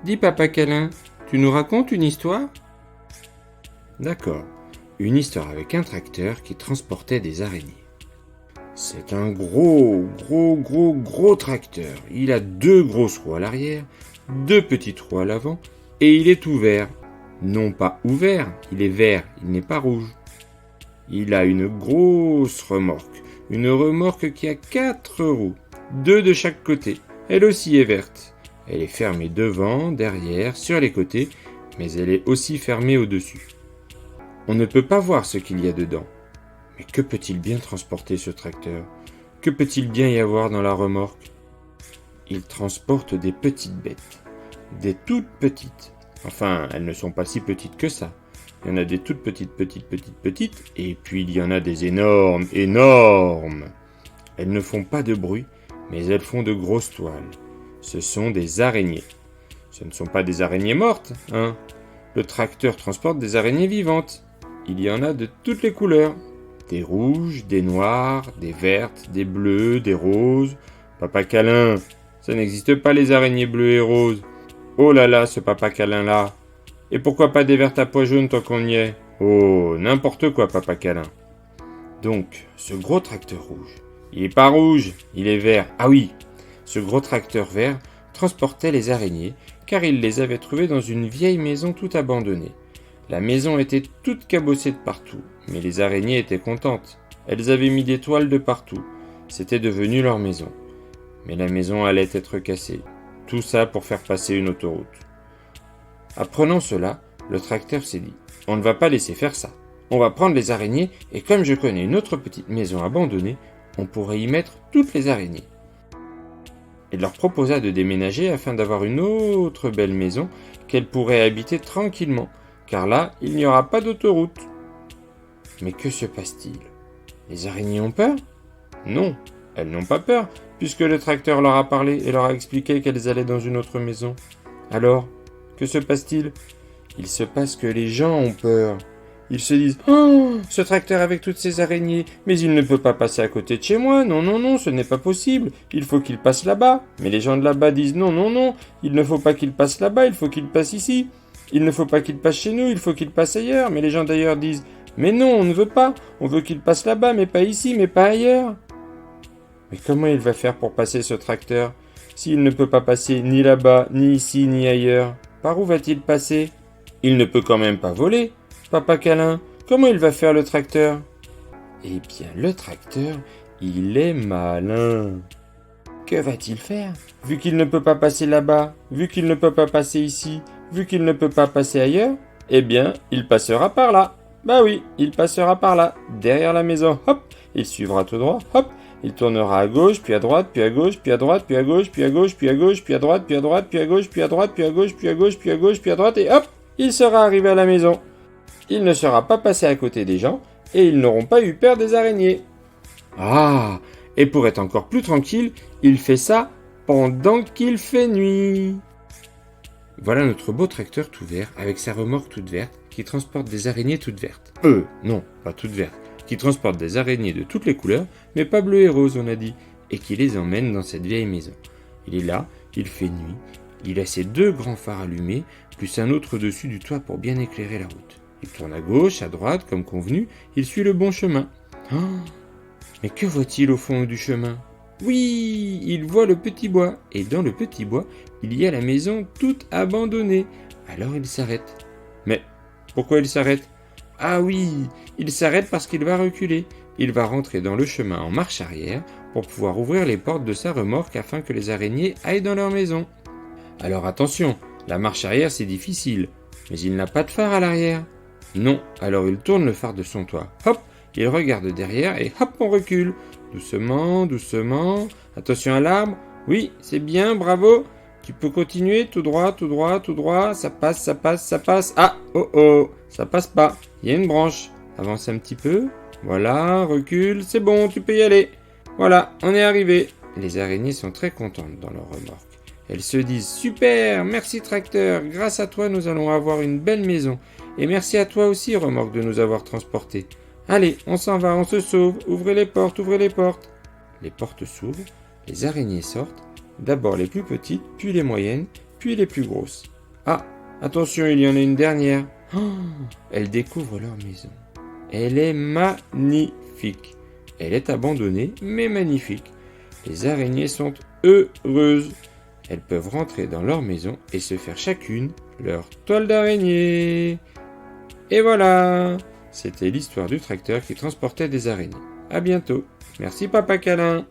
Dis papa câlin, tu nous racontes une histoire? D'accord, une histoire avec un tracteur qui transportait des araignées. C'est un gros tracteur. Il a 2 grosses roues à l'arrière, 2 petites roues à l'avant, et il est tout vert. Non pas ouvert, il est vert, il n'est pas rouge. Il a une grosse remorque, une remorque qui a 4 roues, 2 de chaque côté. Elle aussi est verte. Elle est fermée devant, derrière, sur les côtés, mais elle est aussi fermée au-dessus. On ne peut pas voir ce qu'il y a dedans. Mais que peut-il bien transporter ce tracteur? Que peut-il bien y avoir dans la remorque? Il transporte des petites bêtes. Des toutes petites. Enfin, elles ne sont pas si petites que ça. Il y en a des toutes petites, et puis il y en a des énormes. Elles ne font pas de bruit, mais elles font de grosses toiles. Ce sont des araignées. Ce ne sont pas des araignées mortes, hein. Le tracteur transporte des araignées vivantes. Il y en a de toutes les couleurs. Des rouges, des noirs, des vertes, des bleues, des roses. Papa câlin, ça n'existe pas les araignées bleues et roses. Oh là là, ce papa câlin-là. Et pourquoi pas des vertes à pois jaunes tant qu'on y est? Oh, n'importe quoi, papa câlin. Donc, ce gros tracteur rouge, il est pas rouge, il est vert. Ah oui, ce gros tracteur vert transportait les araignées, car il les avait trouvées dans une vieille maison toute abandonnée. La maison était toute cabossée de partout, mais les araignées étaient contentes. Elles avaient mis des toiles de partout. C'était devenu leur maison. Mais la maison allait être cassée. Tout ça pour faire passer une autoroute. Apprenant cela, le tracteur s'est dit « On ne va pas laisser faire ça. On va prendre les araignées et comme je connais une autre petite maison abandonnée, on pourrait y mettre toutes les araignées. » Il leur proposa de déménager afin d'avoir une autre belle maison qu'elles pourraient habiter tranquillement, car là, il n'y aura pas d'autoroute. Mais que se passe-t-il? Les araignées ont peur? Non, elles n'ont pas peur, puisque le tracteur leur a parlé et leur a expliqué qu'elles allaient dans une autre maison. Alors, que se passe-t-il? Il se passe que les gens ont peur. Ils se disent « Oh, ce tracteur avec toutes ces araignées, mais il ne peut pas passer à côté de chez moi, non, ce n'est pas possible, il faut qu'il passe là-bas. » Mais les gens de là-bas disent « Non, il ne faut pas qu'il passe là-bas, il faut qu'il passe ici. Il ne faut pas qu'il passe chez nous, il faut qu'il passe ailleurs. » Mais les gens d'ailleurs disent « Mais non, on ne veut pas, on veut qu'il passe là-bas, mais pas ici, mais pas ailleurs. » Mais comment il va faire pour passer ce tracteur, s'il ne peut pas passer ni là-bas, ni ici, ni ailleurs? Par où va-t-il passer? Il ne peut quand même pas voler. Papa câlin, comment il va faire le tracteur? Eh bien, le tracteur, il est malin. Que va-t-il faire? Vu qu'il ne peut pas passer là-bas, vu qu'il ne peut pas passer ici, vu qu'il ne peut pas passer ailleurs, eh bien, il passera par là. Bah oui, il passera par là, derrière la maison. Hop, il suivra tout droit. Hop, il tournera à gauche, puis à droite, puis à gauche, puis à droite, puis à gauche, puis à gauche, puis à gauche, puis à droite, puis à droite, puis à gauche, puis à droite, puis à gauche, puis à gauche, puis à gauche, puis à droite, et hop, il sera arrivé à la maison. Il ne sera pas passé à côté des gens, et ils n'auront pas eu peur des araignées. Ah, et pour être encore plus tranquille, il fait ça pendant qu'il fait nuit. Voilà notre beau tracteur tout vert, avec sa remorque toute verte, qui transporte des araignées toutes vertes. Non, pas toutes vertes, qui transporte des araignées de toutes les couleurs, mais pas bleues et roses, on a dit, et qui les emmène dans cette vieille maison. Il est là, il fait nuit, il a ses 2 grands phares allumés, plus un autre au-dessus du toit pour bien éclairer la route. Il tourne à gauche, à droite, comme convenu, il suit le bon chemin. Oh, mais que voit-il au fond du chemin? Oui, il voit le petit bois, et dans le petit bois, il y a la maison toute abandonnée. Alors il s'arrête. Mais pourquoi il s'arrête? Ah oui, il s'arrête parce qu'il va reculer. Il va rentrer dans le chemin en marche arrière pour pouvoir ouvrir les portes de sa remorque afin que les araignées aillent dans leur maison. Alors attention, la marche arrière c'est difficile, mais il n'a pas de phare à l'arrière. Non, alors il tourne le phare de son toit. Hop, il regarde derrière et hop, on recule. Doucement, doucement. Attention à l'arbre. Oui, c'est bien, bravo. Tu peux continuer, tout droit, tout droit, tout droit. Ça passe, ça passe, ça passe. Ah, oh, ça passe pas. Il y a une branche. Avance un petit peu. Voilà, recule. C'est bon, tu peux y aller. Voilà, on est arrivé. Les araignées sont très contentes dans leur remorque. Elles se disent « Super, merci tracteur, grâce à toi nous allons avoir une belle maison. Et merci à toi aussi remorque de nous avoir transportés. Allez, on s'en va, on se sauve, ouvrez les portes, ouvrez les portes. » Les portes s'ouvrent, les araignées sortent, d'abord les plus petites, puis les moyennes, puis les plus grosses. Ah, attention, il y en a une dernière. Oh, elles découvrent leur maison. Elle est magnifique. Elle est abandonnée, mais magnifique. Les araignées sont heureuses. Elles peuvent rentrer dans leur maison et se faire chacune leur toile d'araignée. Et voilà! C'était l'histoire du tracteur qui transportait des araignées. À bientôt. Merci Papa Câlin.